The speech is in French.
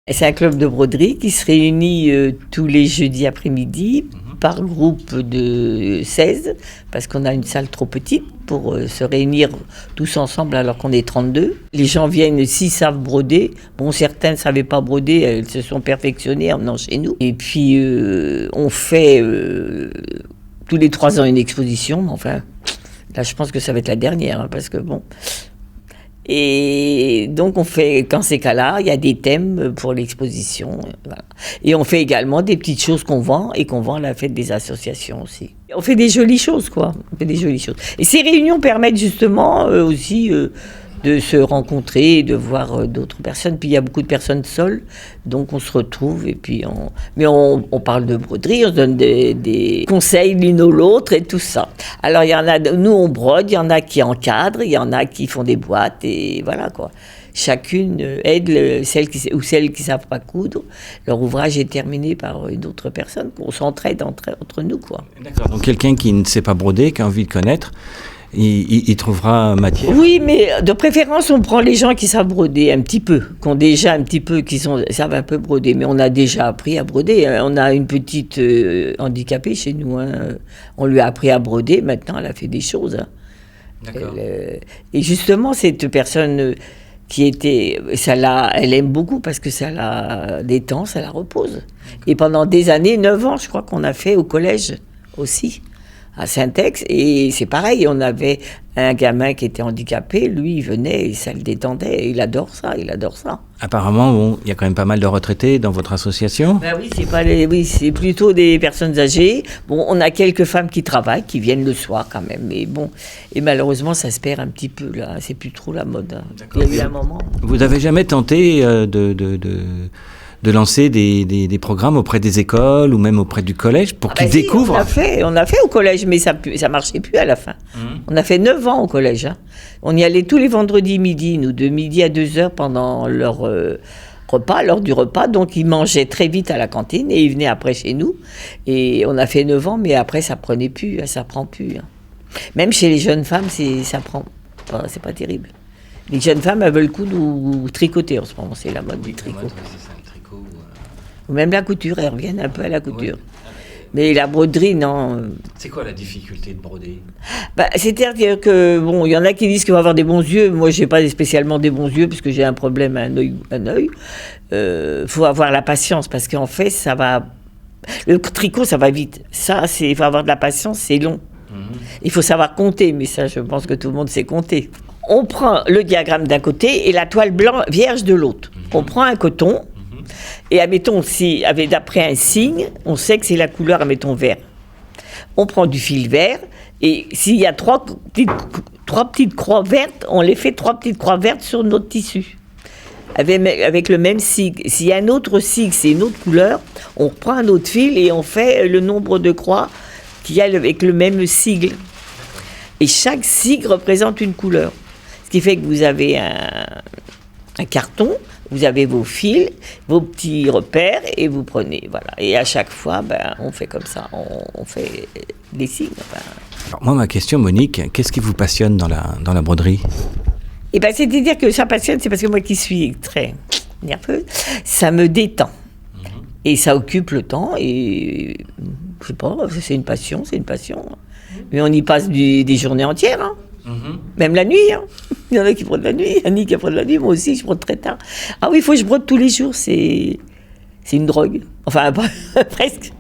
C'est un club de broderie qui se réunit tous les jeudis après-midi par groupe de 16, parce qu'on a une salle trop petite pour se réunir tous ensemble alors qu'on est 32. Les gens viennent s'ils savent broder. Bon, certains ne savaient pas broder, elles se sont perfectionnées en venant chez nous. Et puis on fait tous les 3 ans une exposition, mais enfin, là je pense que ça va être la dernière, hein, parce que bon... Et donc on fait, quand c'est cas-là, il y a des thèmes pour l'exposition. Voilà. Et on fait également des petites choses qu'on vend et qu'on vend à la fête des associations aussi. On fait des jolies choses, quoi. On fait des jolies choses. Et ces réunions permettent justement aussi de se rencontrer, de voir d'autres personnes. Puis il y a beaucoup de personnes seules, donc on se retrouve et puis on parle de broderie, on se donne des conseils l'une ou l'autre et tout ça. Alors il y en a, nous on brode, il y en a qui encadrent, il y en a qui font des boîtes et voilà quoi. Chacune aide celles qui ne savent pas coudre. Leur ouvrage est terminé par d'autres personnes. On s'entraide entre nous, quoi. D'accord, donc quelqu'un qui ne sait pas broder, qui a envie de connaître, il trouvera matière. Oui, mais de préférence, on prend les gens qui savent broder un petit peu, qui ont déjà un petit peu, savent un peu broder. Mais on a déjà appris à broder. On a une petite handicapée chez nous. Hein. On lui a appris à broder. Maintenant, elle a fait des choses. Hein. D'accord. Et justement, cette personne elle aime beaucoup parce que ça la détend, ça la repose. D'accord. Et pendant des années, 9 ans, je crois qu'on a fait au collège aussi. À Saint-Ex, et c'est pareil, on avait un gamin qui était handicapé, lui il venait et ça le détendait, il adore ça. Apparemment, bon, il y a quand même pas mal de retraités dans votre association. Ben oui, c'est plutôt des personnes âgées. Bon, on a quelques femmes qui travaillent, qui viennent le soir quand même, mais bon, et malheureusement ça se perd un petit peu là, c'est plus trop la mode. Hein. Il y a eu un moment. Vous n'avez jamais tenté de lancer des programmes auprès des écoles ou même auprès du collège pour qu'ils découvrent. On a fait au collège, mais ça marchait plus à la fin. On a fait 9 ans au collège. Hein. On y allait tous les vendredis midi, nous, de midi à 2h pendant leur repas, l'heure du repas. Donc ils mangeaient très vite à la cantine et ils venaient après chez nous. Et on a fait 9 ans, mais après ça prenait plus, ça prend plus. Hein. Même chez les jeunes femmes, ça prend. C'est pas terrible. Les jeunes femmes, elles veulent coudre ou tricoter en ce moment, c'est la mode du tricot. Ou même la couture, elles reviennent un peu à la couture. Oui. Mais la broderie, non. C'est quoi la difficulté de broder ? C'est-à-dire que, bon, il y en a qui disent qu'il faut avoir des bons yeux. Moi, je n'ai pas spécialement des bons yeux, parce que j'ai un problème à un œil. Faut avoir la patience, parce qu'en fait, ça va... Le tricot, ça va vite. Il faut avoir de la patience, c'est long. Il faut savoir compter, mais ça, je pense que tout le monde sait compter. On prend le diagramme d'un côté et la toile blanche vierge de l'autre. On prend un coton... Et admettons, d'après un signe, on sait que c'est la couleur, admettons, vert. On prend du fil vert, et s'il y a 3 petites croix vertes, on les fait 3 petites croix vertes sur notre tissu. Avec le même sigle. S'il y a un autre sigle, c'est une autre couleur, on reprend un autre fil et on fait le nombre de croix qu'il y a avec le même sigle. Et chaque sigle représente une couleur. Ce qui fait que vous avez un carton, vous avez vos fils, vos petits repères et vous prenez, voilà. Et à chaque fois, on fait comme ça, on fait des signes. Alors moi, ma question, Monique, qu'est-ce qui vous passionne dans la broderie ? C'est-à-dire que ça passionne, c'est parce que moi qui suis très nerveuse, ça me détend. Et ça occupe le temps et, je sais pas, c'est une passion. Mais on y passe des journées entières, hein. Même la nuit, hein. Il y en a qui brodent la nuit, Annie qui brode la nuit, moi aussi je brode très tard. Ah oui, il faut que je brode tous les jours, c'est une drogue, enfin presque.